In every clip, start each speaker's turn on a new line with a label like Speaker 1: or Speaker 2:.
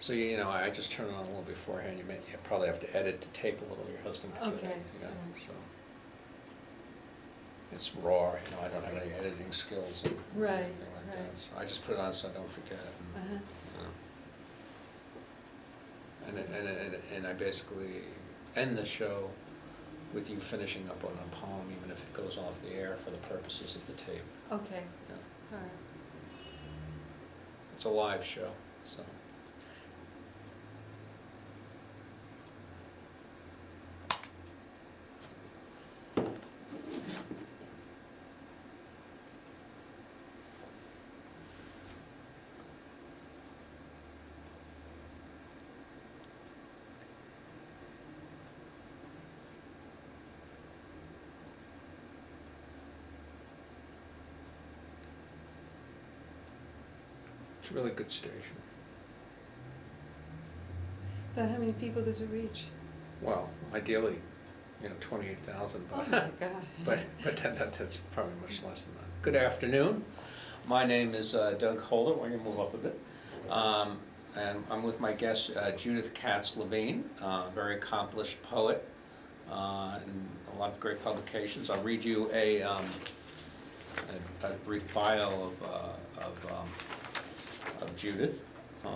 Speaker 1: So, you know, I just turn it on a little beforehand. You probably have to edit the tape a little. Your husband can do that,
Speaker 2: Okay.
Speaker 1: you know, so. It's raw, you know, I don't have any editing skills and
Speaker 2: Right,
Speaker 1: anything like
Speaker 2: right.
Speaker 1: that. So I just put it on so I don't forget.
Speaker 2: Uh-huh.
Speaker 1: And I basically end the show with you finishing up on a poem, even if it goes off the air for the purposes of the tape.
Speaker 2: Okay,
Speaker 1: Yeah.
Speaker 2: all right.
Speaker 1: It's a live show, so. It's a really good station.
Speaker 2: But how many people does it reach?
Speaker 1: Well, ideally, you know, 28,000,
Speaker 2: Oh
Speaker 1: but,
Speaker 2: my God.
Speaker 1: but that's probably much less than that. Good afternoon. My name is Doug Holder. We're going to move up a bit. And I'm with my guest, Judith Katz-Levine, very accomplished poet, and a lot of great publications. I'll read you a brief bio of Judith. I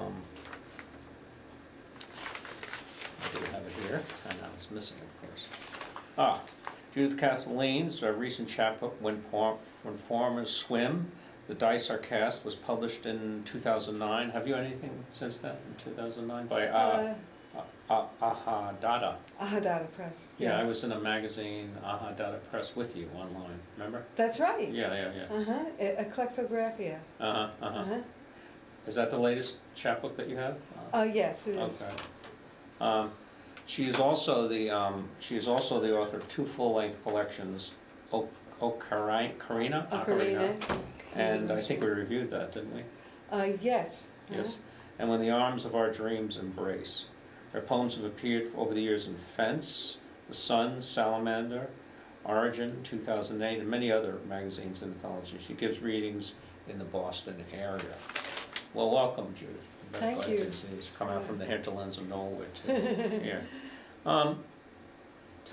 Speaker 1: do have it here, and now it's missing, of course. Judith Katz-Levine's recent chapbook, When Farmers Swim, The Dice Are Cast, was published in 2009. Have you anything since then, in 2009? By Aha Dada.
Speaker 2: Aha Dada Press.
Speaker 1: Yeah,
Speaker 2: yes.
Speaker 1: I was in a magazine, Aha Dada Press, with you online, remember?
Speaker 2: That's right.
Speaker 1: Yeah.
Speaker 2: Uh-huh, Eclexographia.
Speaker 1: Uh-huh. Is that the latest chapbook that you have?
Speaker 2: Yes, it is.
Speaker 1: Okay. She is also the author of two full-length collections, Ocarina, and I think we reviewed that, didn't we?
Speaker 2: Yes.
Speaker 1: Yes. And When the Arms of Our Dreams Embrace. Her poems have appeared over the years in Fence, The Sun, Salamander, Origin, 2008, and many other magazines and anthologies. She gives readings in the Boston area. Well, welcome, Judith.
Speaker 2: Thank
Speaker 1: glad
Speaker 2: you.
Speaker 1: to see you come out from the hinterlands of Norwood to here. Tell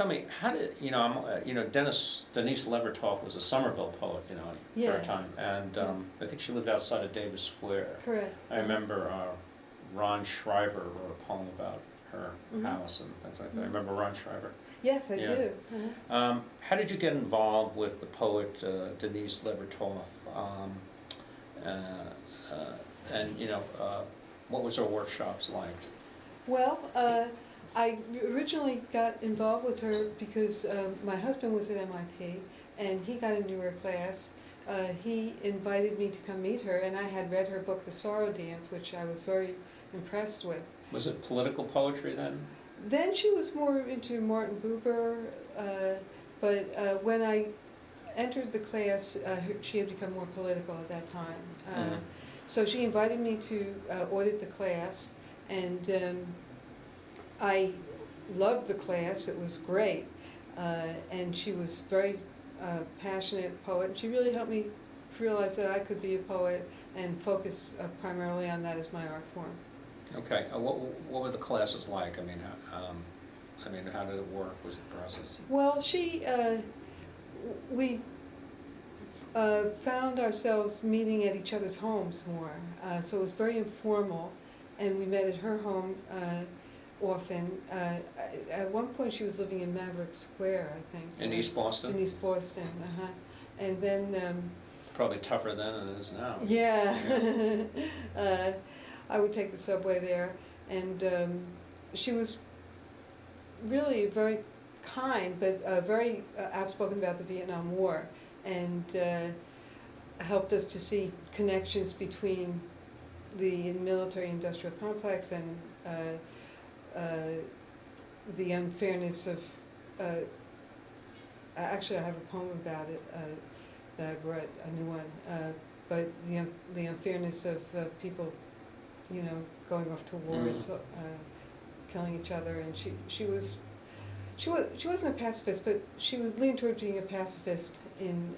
Speaker 1: me, how did Denise Levertov was a Somerville poet, for a
Speaker 2: Yes.
Speaker 1: time, and
Speaker 2: Yes.
Speaker 1: I think she lived outside of Davis Square.
Speaker 2: Correct.
Speaker 1: I remember Ron Schreiber wrote a poem about her
Speaker 2: Mhm.
Speaker 1: house and things like that. I remember Ron Schreiber.
Speaker 2: Yes, I
Speaker 1: Yeah.
Speaker 2: do. Uh-huh.
Speaker 1: How did you get involved with the poet Denise Levertov? And what was her workshops like?
Speaker 2: Well, I originally got involved with her because my husband was at MIT and he got into her class. He invited me to come meet her, and I had read her book, The Sorrow Dance, which I was very impressed with.
Speaker 1: Was it political poetry then?
Speaker 2: Then she was more into Martin Buber, but when I entered the class, she had become more political at that time. So she invited me to audit the class, and I loved the class. It was great, and she was very passionate poet. And she really helped me realize that I could be a poet and focus primarily on that as my art form.
Speaker 1: Okay. What were the classes like? How did it work? Was the process?
Speaker 2: Well, we found ourselves meeting at each other's homes more, so it was very informal, and we met at her home often. At one point she was living in Maverick Square, I think.
Speaker 1: In East Boston?
Speaker 2: In East Boston, and then...
Speaker 1: Probably tougher then than it is now.
Speaker 2: Yeah. I would take the subway there, and she was really very kind, but very outspoken about the Vietnam War, and helped us to see connections between the military-industrial complex and the unfairness of... actually, I have a poem about it that I brought, a new one, but the unfairness of people, going off to wars, killing each other, and she wasn't a pacifist, but she was leaned toward being a pacifist in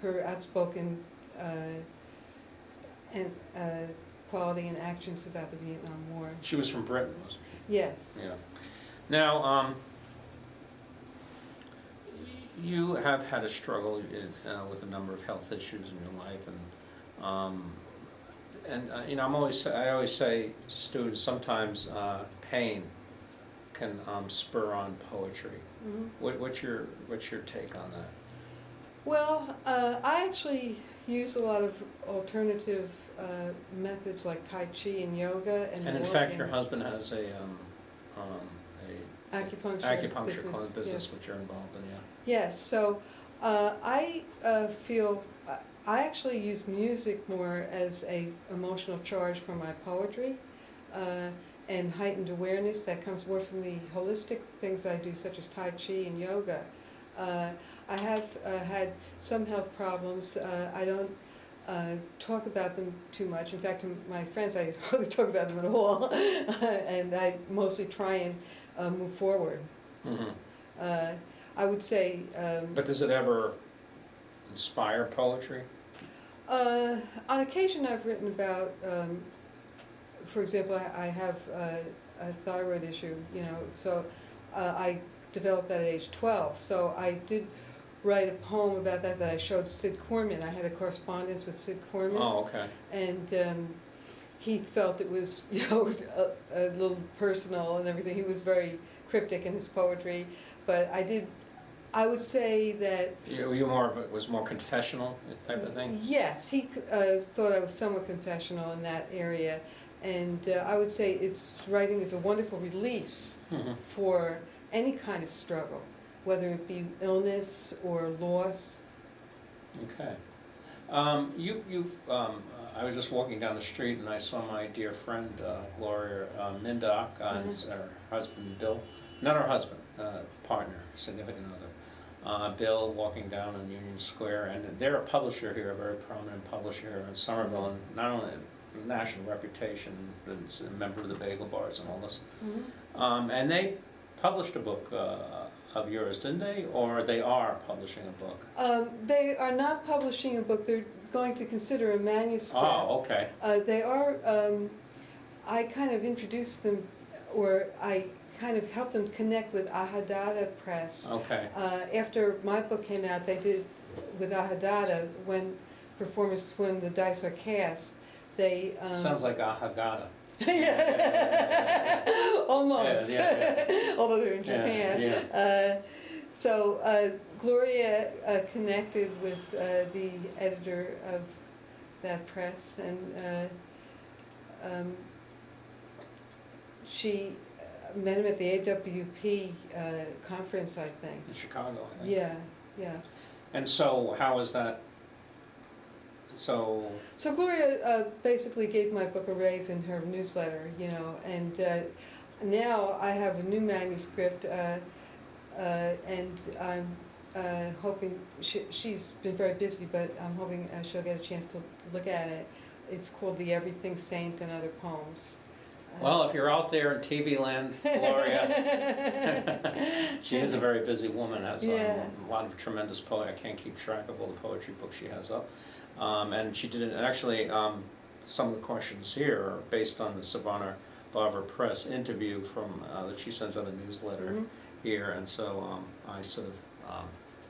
Speaker 2: her outspoken and quality and actions about the Vietnam War.
Speaker 1: She was from Britain, wasn't
Speaker 2: Yes.
Speaker 1: she? Yeah. Now, you have had a struggle with a number of health issues in your life, and you know, I always say to students, sometimes pain can spur on poetry.
Speaker 2: Mhm.
Speaker 1: What's your take on that?
Speaker 2: Well, I actually use a lot of alternative methods like Tai Chi and yoga and
Speaker 1: And in
Speaker 2: walking.
Speaker 1: fact, your husband has a
Speaker 2: Acupuncture
Speaker 1: business
Speaker 2: yes.
Speaker 1: which you're involved in, yeah.
Speaker 2: Yes, so I feel I actually use music more as a emotional charge for my poetry and heightened awareness that comes more from the holistic things I do, such as Tai Chi and yoga. I have had some health problems. I don't talk about them too much. In fact, to my friends, I hardly talk about them at all, and I mostly try and move forward.
Speaker 1: Mm-hmm.
Speaker 2: I would say.
Speaker 1: But does it ever inspire poetry?
Speaker 2: On occasion, I've written about, for example, I have a thyroid issue, you know, so I developed that at age 12. So I did write a poem about that I showed Sid Corman. I had a correspondence with Sid Corman.
Speaker 1: Oh, okay.
Speaker 2: And he felt it was, you know, a little personal and everything. He was very cryptic in his poetry, but I would say that
Speaker 1: You was more confessional type of thing?
Speaker 2: yes, he thought I was somewhat confessional in that area, and I would say writing is a wonderful release
Speaker 1: Mm-hmm.
Speaker 2: for any kind of struggle, whether it be illness or loss.
Speaker 1: Okay. I was just walking down the street and I saw my dear friend Gloria Mindock and her husband Bill, not her husband, partner, significant other, Bill, walking down on Union Square, and they're a publisher here, a very prominent publisher here in Somerville, and not only a national reputation, but a member of the bagel bars and all this.
Speaker 2: Mm-hmm.
Speaker 1: And they published a book of yours, didn't they? Or they are publishing a book?
Speaker 2: They are not publishing a book. They're going to consider a manuscript.
Speaker 1: Oh, okay.
Speaker 2: They are, I kind of introduced them, or I kind of helped them connect with Ahadada Press.
Speaker 1: Okay.
Speaker 2: After my book came out, they did with Ahadada, when the dice are cast, they...
Speaker 1: Sounds like Ahagada.
Speaker 2: Almost,
Speaker 1: Yeah.
Speaker 2: although they're in Japan.
Speaker 1: Yeah.
Speaker 2: So Gloria connected with the editor of that press, and she met him at the AWP conference, I think.
Speaker 1: In Chicago, I think.
Speaker 2: Yeah.
Speaker 1: And so, how is that? So
Speaker 2: Gloria basically gave my book a rave in her newsletter, you know, and now I have a new manuscript, and I'm hoping, she's been very busy, but I'm hoping she'll get a chance to look at it. It's called The Everything Saint and Other Poems.
Speaker 1: well, if you're out there in TV land, Gloria, she is a very busy woman, has a lot of tremendous poetry. I can't keep track of all the poetry books she has up. And she did it, and actually some of the questions here are based on the Savannah Barber Press interview from that she sends out a newsletter here, and so I sort of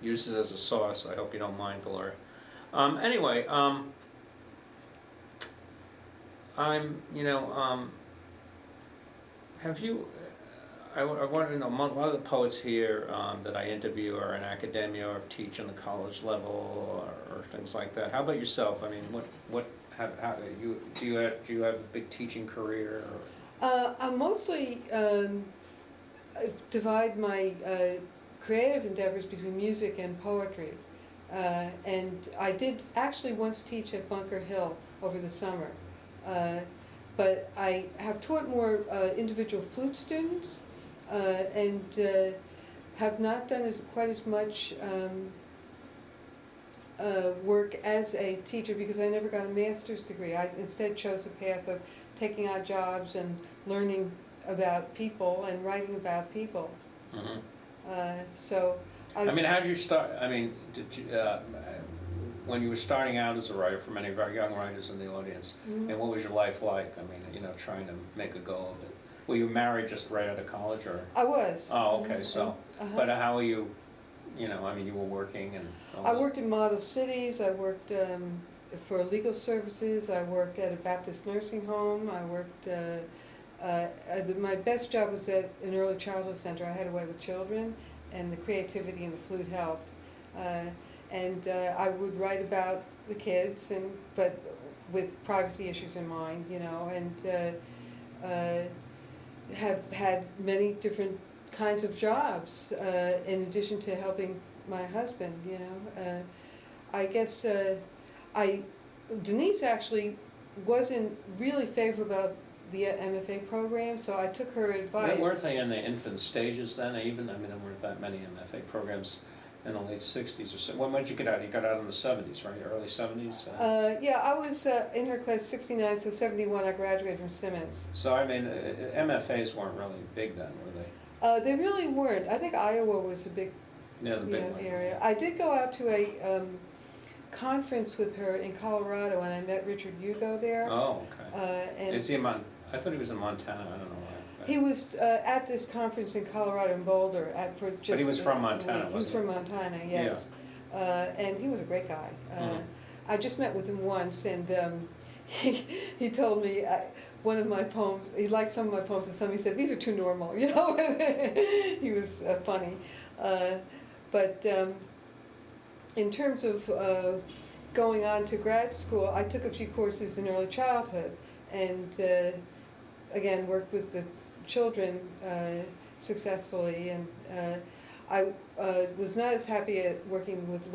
Speaker 1: use it as a source. I hope you don't mind, Gloria. Anyway, have you, I want to know, a lot of the poets here that I interview are in academia or teach on the college level or things like that. How about yourself? I mean, do you have a big teaching career?
Speaker 2: I mostly divide my creative endeavors between music and poetry. And I did actually once teach at Bunker Hill over the summer. But I have taught more individual flute students and have not done quite as much work as a teacher because I never got a master's degree. I instead chose a path of taking odd jobs and learning about people and writing about people. So
Speaker 1: I mean, how did you start? I mean, when you were starting out as a writer, for many of our young writers in the audience, and what was your life like? I mean, trying to make a go of it. Were you married just right out of college, or?
Speaker 2: I was.
Speaker 1: Oh, okay, so, but
Speaker 2: Uh-huh.
Speaker 1: how are you, I mean, you were working and all
Speaker 2: I
Speaker 1: that.
Speaker 2: worked in model cities, I worked for legal services, I worked at a Baptist nursing home, I worked, my best job was at an early childhood center. I had a way with children, and the creativity and the flute helped. I would write about the kids, but with privacy issues in mind, and have had many different kinds of jobs in addition to helping my husband. I guess Denise actually wasn't really favorable about the MFA program, so I took her advice.
Speaker 1: Weren't they in the infant stages then, even? I mean, there weren't that many MFA programs in the late 60s or so. When did you get out? You got out in the 70s, right? Early 70s?
Speaker 2: Yeah, I was in her class 69, so 71 I graduated from Simmons.
Speaker 1: So, I mean, MFAs weren't really big then, were they?
Speaker 2: They really weren't. I think Iowa was a big,
Speaker 1: Yeah, the big one.
Speaker 2: area. I did go out to a conference with her in Colorado, and I met Richard Hugo there.
Speaker 1: Oh, okay.
Speaker 2: And
Speaker 1: Is he I thought he was in Montana, I don't know why.
Speaker 2: he was at this conference in Colorado in Boulder
Speaker 1: But he was from Montana,
Speaker 2: He was from Montana, yes. And he was a great guy. I just met with him once, and he told me one of my poems, he liked some of my poems, and some he said, these are too normal, He was funny. But in terms of going on to grad school, I took a few courses in early childhood, and again, worked with the children successfully, and I was not as happy at working with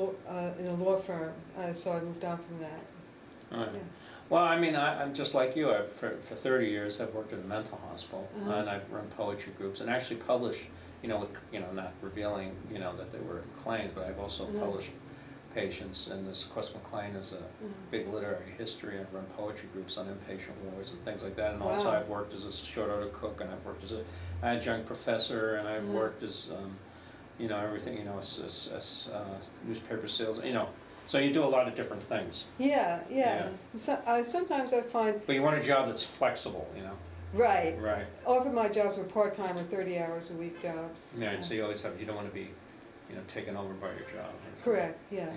Speaker 2: in a law firm, so I moved on from that.
Speaker 1: Oh, yeah.
Speaker 2: Yeah.
Speaker 1: Well, I mean, I'm just like you. For 30 years, I've worked at a mental hospital, and I've run poetry groups, and actually published, with, not revealing, that they were claims, but I've also published patients, and this Quest McLean is a big literary history. I've run poetry groups on inpatient wards and things like that, and also I've worked as a short order cook, and I've worked as an adjunct professor, and I've worked as, everything, newspaper sales, so you do a lot of different things.
Speaker 2: Yeah. So, sometimes I find...
Speaker 1: But you want a job that's flexible,
Speaker 2: Right.
Speaker 1: Right.
Speaker 2: Often my jobs were part-time or 30 hours a week jobs.
Speaker 1: Yeah, so you always you don't want to be, taken over by your job.
Speaker 2: Correct, yeah.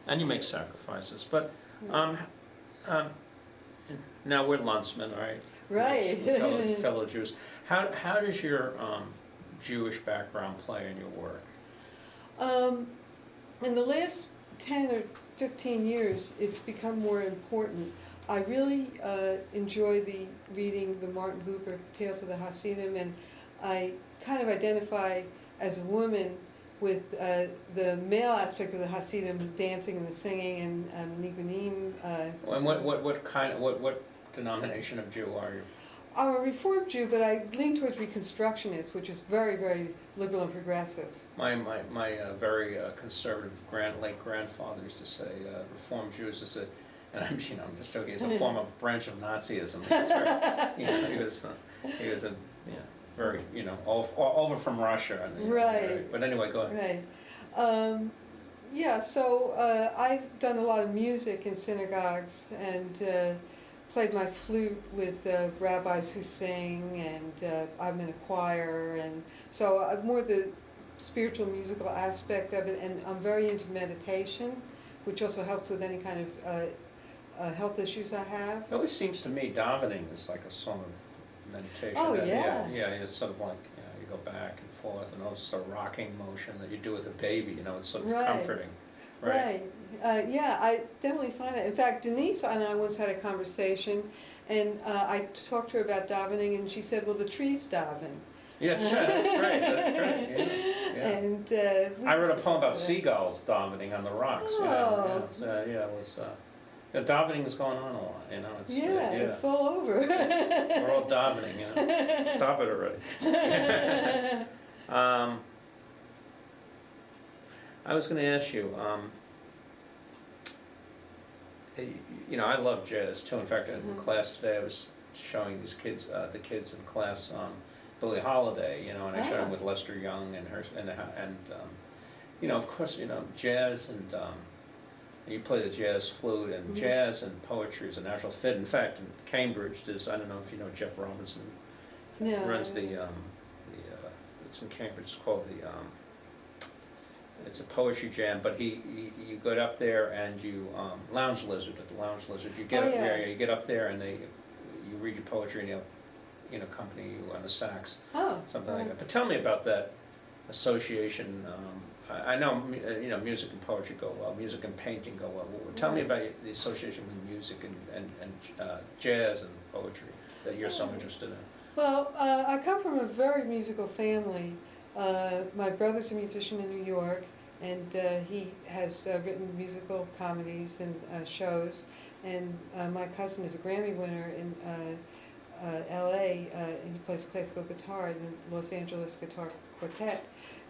Speaker 1: And you make sacrifices, but, now we're Lunsmen, right?
Speaker 2: Right.
Speaker 1: Fellow Jews. How does your Jewish background play in your work?
Speaker 2: In the last 10 or 15 years, it's become more important. I really enjoy reading the Martin Buber Tales of the Hasidim, and I kind of identify as a woman with the male aspect of the Hasidim, the dancing and the singing and nigunim.
Speaker 1: And what denomination of Jew are you?
Speaker 2: I'm a Reformed Jew, but I lean towards Reconstructionist, which is very, very liberal and progressive.
Speaker 1: My very conservative late grandfather used to say, Reformed Jews is a, and I'm just joking, it's a form of branch of Nazism. He was a very over from Russia. And,
Speaker 2: right.
Speaker 1: But anyway, go ahead.
Speaker 2: Right. So I've done a lot of music in synagogues, and played my flute with rabbis who sing, and I'm in a choir, and so I'm more the spiritual musical aspect of it, and I'm very into meditation, which also helps with any kind of health issues I have.
Speaker 1: It always seems to me davening is like a sort of meditation.
Speaker 2: Oh, yeah.
Speaker 1: Yeah, it's sort of like, you go back and forth, and also a rocking motion that you do with a baby, it's sort of comforting.
Speaker 2: Right. Yeah, I definitely find that. In fact, Denise and I once had a conversation, and I talked to her about davening, and she said, well, the trees daven.
Speaker 1: Yeah, that's great. That's great. Yeah.
Speaker 2: And
Speaker 1: I wrote a poem about seagulls davening on the rocks.
Speaker 2: Oh.
Speaker 1: It was. Davening is going on a lot. It's,
Speaker 2: it's all over.
Speaker 1: We're all davening. Stop it already. I was going to ask you. I love jazz too. In fact, in class today, I was showing these kids, the kids in class, Billie Holiday. And I showed them with Lester Young and her, and of course, jazz and You play the jazz flute, and jazz and poetry is a natural fit. In fact, in Cambridge, there's, I don't know if you know Jeff Robinson,
Speaker 2: No.
Speaker 1: runs it's in Cambridge, it's called it's a poetry jam, but you go up there and you, Lounge Lizard, at the Lounge Lizard, you get
Speaker 2: Oh,
Speaker 1: up
Speaker 2: yeah.
Speaker 1: there, you get up there and you read your poetry and they'll, accompany you on the sax,
Speaker 2: Oh.
Speaker 1: something like that. But tell me about that association. I know, music and poetry go well, music and painting go well. Tell me about the association with music and jazz and poetry that you're so interested in.
Speaker 2: Well, I come from a very musical family. My brother's a musician in New York, and he has written musical comedies and shows. And my cousin is a Grammy winner in LA. He plays classical guitar in the Los Angeles Guitar Quartet.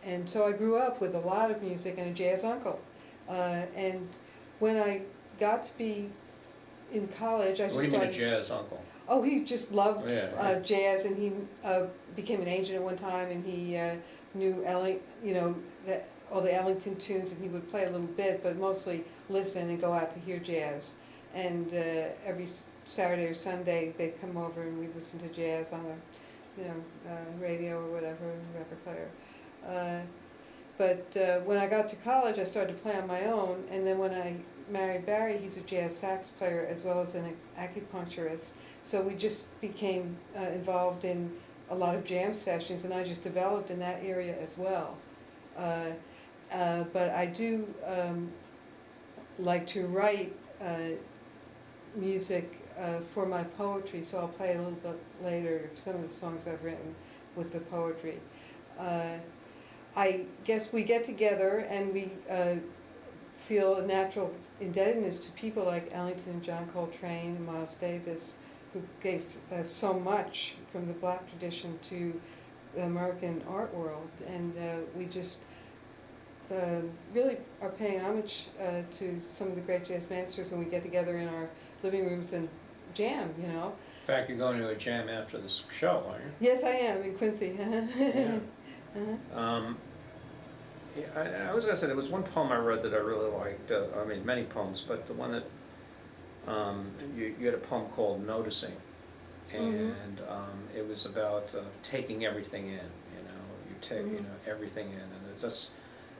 Speaker 2: And so I grew up with a lot of music and a jazz uncle. And when I got to be in college, I just
Speaker 1: What do you mean a
Speaker 2: started.
Speaker 1: jazz uncle?
Speaker 2: Oh, he just loved
Speaker 1: Yeah.
Speaker 2: jazz, and he became an agent at one time, and he knew all the Ellington tunes, and he would play a little bit, but mostly listen and go out to hear jazz. And every Saturday or Sunday, they'd come over and we'd listen to jazz on the, radio or whatever, record player. But when I got to college, I started to play on my own, and then when I married Barry, he's a jazz sax player as well as an acupuncturist. So we just became involved in a lot of jam sessions, and I just developed in that area as well. But I do like to write music for my poetry, so I'll play a little bit later some of the songs I've written with the poetry. I guess we get together and we feel a natural indebtedness to people like Ellington and John Coltrane, Miles Davis, who gave so much from the black tradition to the American art world. And we just really are paying homage to some of the great jazz masters when we get together in our living rooms and jam,
Speaker 1: In fact, you're going to a jam after this show, aren't you?
Speaker 2: Yes, I am, in Quincy.
Speaker 1: Yeah. I was going to say, there was one poem I read that I really liked, many poems, but the one that, you had a poem called Noticing, and it was about taking everything in, you take, everything in, and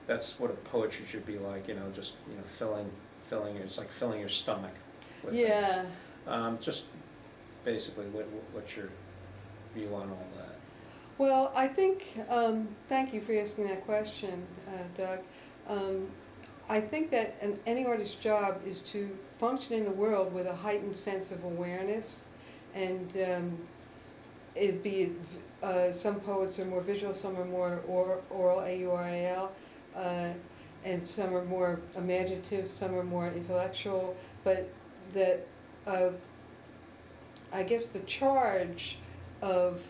Speaker 1: that's what a poetry should be like, just, filling, it's like filling your stomach with
Speaker 2: Yeah.
Speaker 1: things. Just basically, what's your view on all that?
Speaker 2: Well, I think, thank you for asking that question, Doug. I think that any artist's job is to function in the world with a heightened sense of awareness, and some poets are more visual, some are more oral, A-U-R-A-L, and some are more imaginative, some are more intellectual, but that I guess the charge of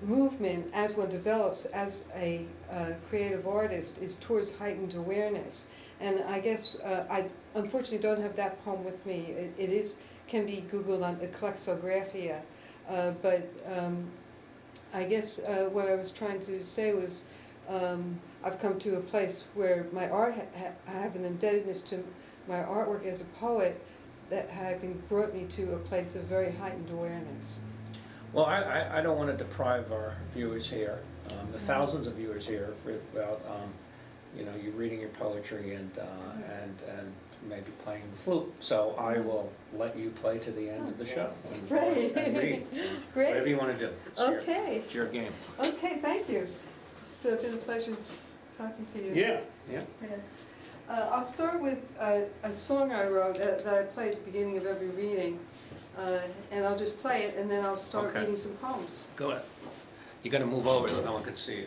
Speaker 2: movement as one develops as a creative artist is towards heightened awareness. And I guess I unfortunately don't have that poem with me. It can be Googled on eclexographia, but I guess what I was trying to say was I've come to a place where my art, I have an indebtedness to my artwork as a poet that having brought me to a place of very heightened awareness.
Speaker 1: Well, I don't want to deprive our viewers here, the thousands of viewers here, about you reading your poetry and maybe playing the flute. So I will let you play to the end of the show and,
Speaker 2: Great.
Speaker 1: and read.
Speaker 2: Great.
Speaker 1: Whatever you want to do.
Speaker 2: Okay.
Speaker 1: It's your game.
Speaker 2: Okay, thank you. It's been a pleasure talking to you.
Speaker 1: Yeah.
Speaker 2: Yeah. I'll start with a song I wrote that I play at the beginning of every reading. And I'll just play it, and then I'll start reading some poems.
Speaker 1: Go ahead. You're going to move over so no one could see you.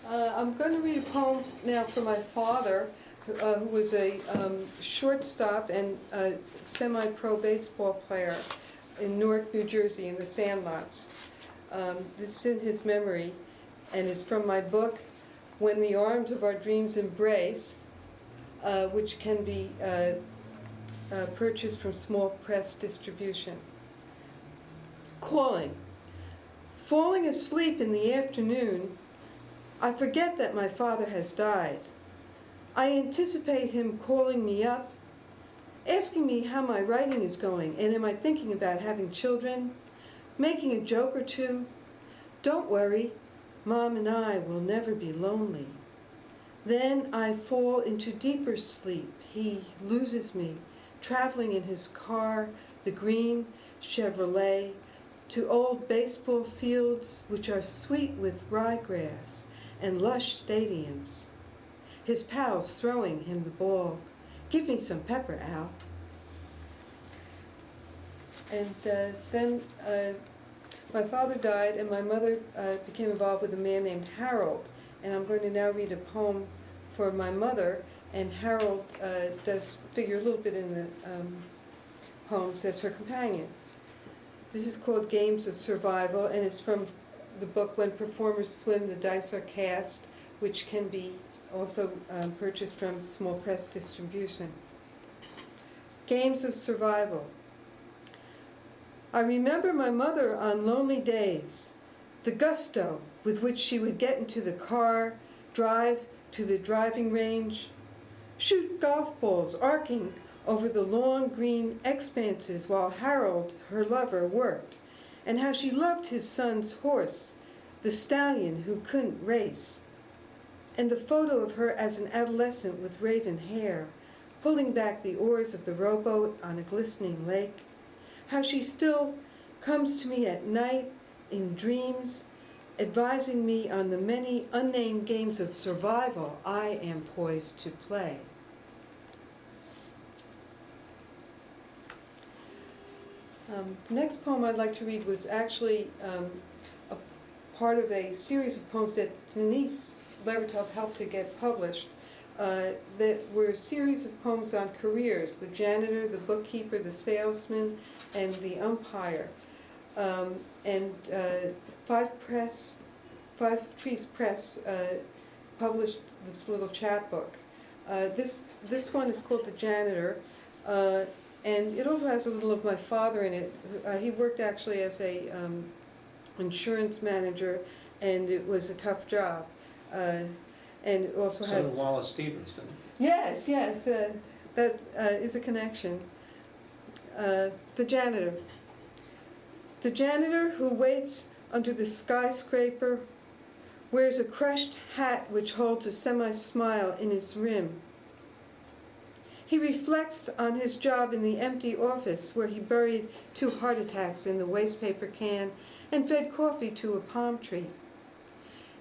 Speaker 2: I'm going to read a poem now from my father, who was a shortstop and a semi-pro baseball player in Newark, New Jersey, in the Sandlots. This is in his memory, and is from my book, When the Arms of Our Dreams Embrace, which can be purchased from small press distribution. Calling. Falling asleep in the afternoon, I forget that my father has died. I anticipate him calling me up, asking me how my writing is going, and am I thinking about having children, making a joke or two. Don't worry, Mom and I will never be lonely. Then I fall into deeper sleep. He loses me, traveling in his car, the green Chevrolet, to old baseball fields which are sweet with ryegrass and lush stadiums. His pals throwing him the ball. Give me some pepper, Al. And then my father died, and my mother became involved with a man named Harold. And I'm going to now read a poem for my mother, and Harold does figure a little bit in the poems as her companion. This is called Games of Survival, and it's from the book When Performers Swim, the Dice Are Cast, which can be also purchased from small press distribution. Games of Survival. I remember my mother on lonely days, the gusto with which she would get into the car, drive to the driving range, shoot golf balls arcing over the long green expanses while Harold, her lover, worked, and how she loved his son's horse, the stallion who couldn't race, and the photo of her as an adolescent with raven hair, pulling back the oars of the rowboat on a glistening lake, how she still comes to me at night in dreams, advising me on the many unnamed games of survival I am poised to play. The next poem I'd like to read was actually a part of a series of poems that Denise Levertov helped to get published, that were a series of poems on careers: the janitor, the bookkeeper, the salesman, and the umpire. And Five Trees Press published this little chapbook. This one is called The Janitor, and it also has a little of my father in it. He worked actually as a insurance manager, and it was a tough job. And it also
Speaker 1: So
Speaker 2: has...
Speaker 1: did Wallace Stevens, didn't he?
Speaker 2: Yes, yes, that is a connection. The janitor. The janitor who waits under the skyscraper wears a crushed hat which holds a semi-smile in its rim. He reflects on his job in the empty office where he buried 2 heart attacks in the wastepaper can and fed coffee to a palm tree.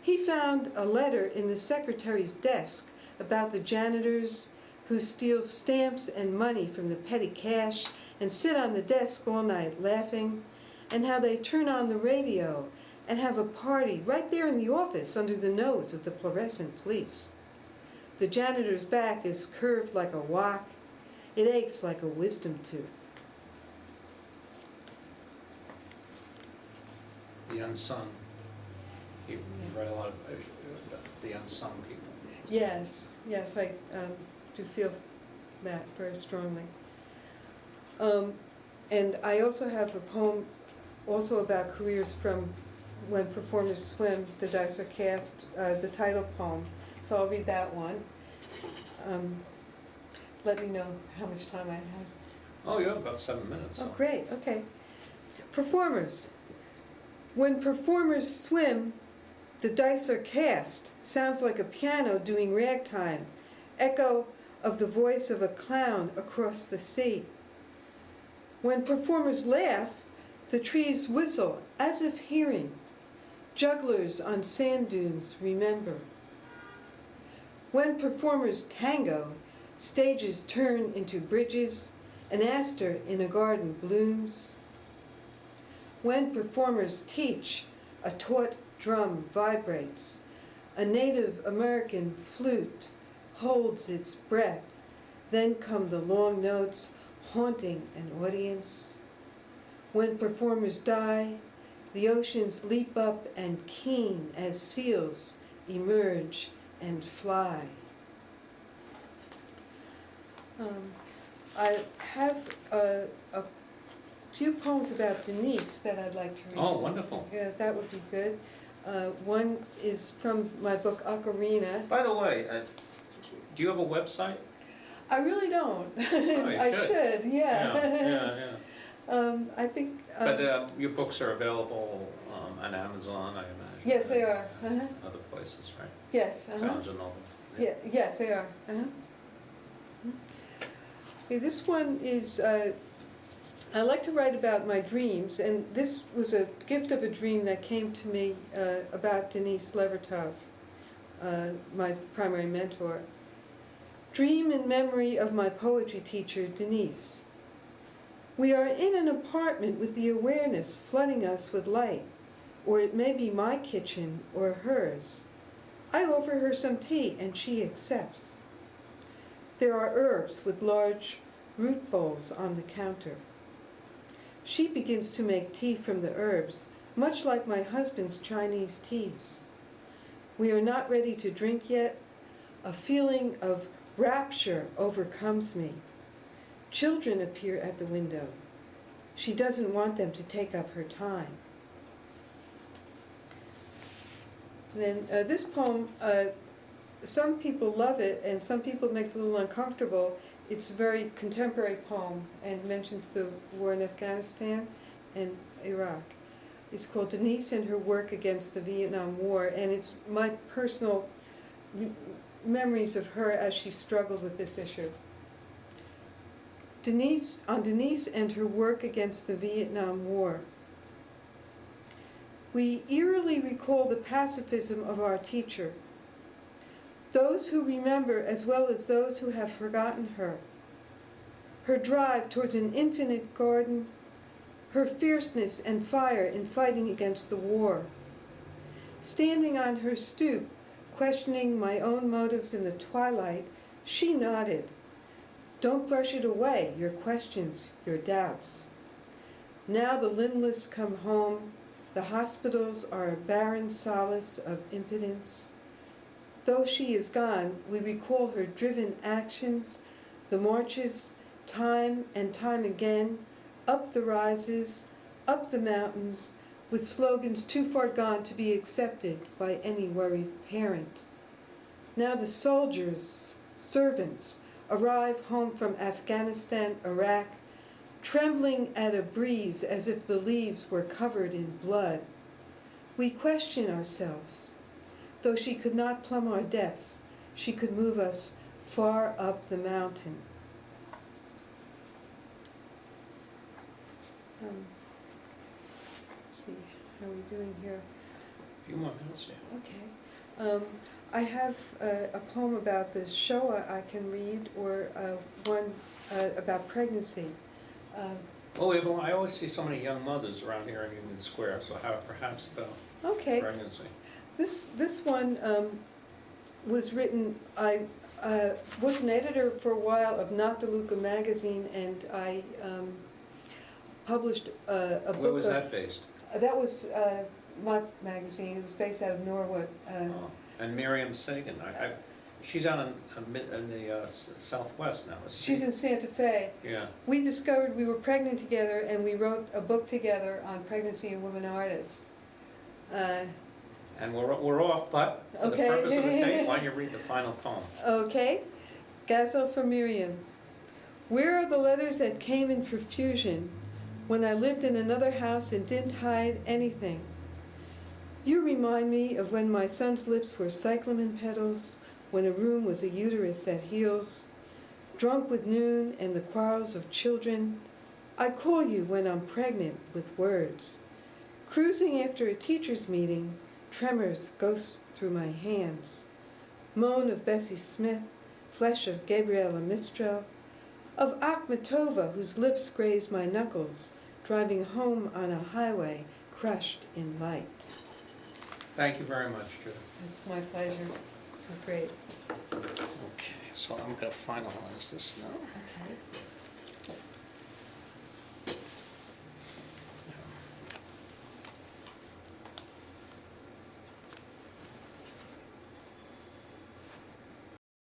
Speaker 2: He found a letter in the secretary's desk about the janitors who steal stamps and money from the petty cash and sit on the desk all night laughing, and how they turn on the radio and have a party right there in the office under the nose of the fluorescent police. The janitor's back is curved like a wok. It aches like a wisdom tooth.
Speaker 1: The unsung. He read a lot of the unsung people.
Speaker 2: Yes, yes, I do feel that very strongly. And I also have a poem also about careers from When Performers Swim, the Dice Are Cast, the title poem. So I'll read that one. Let me know how much time I have.
Speaker 1: Oh, yeah, about 7 minutes.
Speaker 2: Oh, great, okay. Performers. When performers swim, the dice are cast. Sounds like a piano doing ragtime. Echo of the voice of a clown across the sea. When performers laugh, the trees whistle as if hearing. Jugglers on sand dunes remember. When performers tango, stages turn into bridges, an aster in a garden blooms. When performers teach, a taut drum vibrates, A Native American flute holds its breath. Then come the long notes haunting an audience. When performers die, the oceans leap up and keen as seals emerge and fly. I have a few poems about Denise that I'd like to read.
Speaker 1: Oh, wonderful.
Speaker 2: Yeah, that would be good. One is from my book Ocarina.
Speaker 1: By the way, do you have a website?
Speaker 2: I really don't.
Speaker 1: Oh, you
Speaker 2: I
Speaker 1: should.
Speaker 2: should, yeah.
Speaker 1: Yeah.
Speaker 2: I think.
Speaker 1: But your books are available on Amazon, I imagine.
Speaker 2: Yes, they are.
Speaker 1: Other places, right?
Speaker 2: Yes.
Speaker 1: Barnes and Noble.
Speaker 2: Yeah. Yes, they are. Okay, this one is. I like to write about my dreams, and this was a gift of a dream that came to me about Denise Levertov, my primary mentor. Dream in memory of my poetry teacher, Denise. We are in an apartment with the awareness flooding us with light, or it may be my kitchen or hers. I offer her some tea and she accepts. There are herbs with large root bowls on the counter. She begins to make tea from the herbs, much like my husband's Chinese teas. We are not ready to drink yet. A feeling of rapture overcomes me. Children appear at the window. She doesn't want them to take up her time. Then this poem, some people love it and some people it makes it a little uncomfortable. It's a very contemporary poem and mentions the war in Afghanistan and Iraq. It's called Denise and Her Work Against the Vietnam War, and it's my personal memories of her as she struggled with this issue. Denise and her work against the Vietnam War. We eerily recall the pacifism of our teacher. Those who remember as well as those who have forgotten her. Her drive towards an infinite garden, her fierceness and fire in fighting against the war. Standing on her stoop, questioning my own motives in the twilight, she nodded. Don't brush it away, your questions, your doubts. Now the limbless come home. The hospitals are a barren solace of impotence. Though she is gone, we recall her driven actions, the marches, time and time again, up the rises, up the mountains, with slogans too far gone to be accepted by any worried parent. Now the soldiers, servants, arrive home from Afghanistan, Iraq, trembling at a breeze as if the leaves were covered in blood. We question ourselves. Though she could not plumb our depths, she could move us far up the mountain. Let's see, how are we doing here?
Speaker 1: A few more minutes, yeah.
Speaker 2: Okay. I have a poem about the Shoah I can read, or one about pregnancy.
Speaker 1: Well, I always see so many young mothers around here in Union Square, so how perhaps about pregnancy?
Speaker 2: This one was written, I was an editor for a while of Noctiluca magazine, and I published a book.
Speaker 1: Where was that based?
Speaker 2: That was my magazine. It was based out of Norwood.
Speaker 1: And Miriam Sagan, she's out in the Southwest now, isn't she?
Speaker 2: She's in Santa Fe.
Speaker 1: Yeah.
Speaker 2: We discovered we were pregnant together, and we wrote a book together on pregnancy and women artists.
Speaker 1: And we're off, but for the purpose of the tape, why don't you read the final poem?
Speaker 2: Okay. Gazelle for Miriam. Where are the letters that came in profusion when I lived in another house and didn't hide anything? You remind me of when my son's lips were cyclamen petals, when a room was a uterus that heals. Drunk with noon and the quarrels of children, I call you when I'm pregnant with words. Cruising after a teacher's meeting, tremors ghost through my hands. Moan of Bessie Smith, flesh of Gabriella Mistral, of Akhmatova whose lips graze my knuckles, driving home on a highway crushed in light.
Speaker 1: Thank you very much, Judith.
Speaker 2: It's my pleasure. This is great.
Speaker 1: Okay, so I'm gonna finalize this now.
Speaker 2: Okay.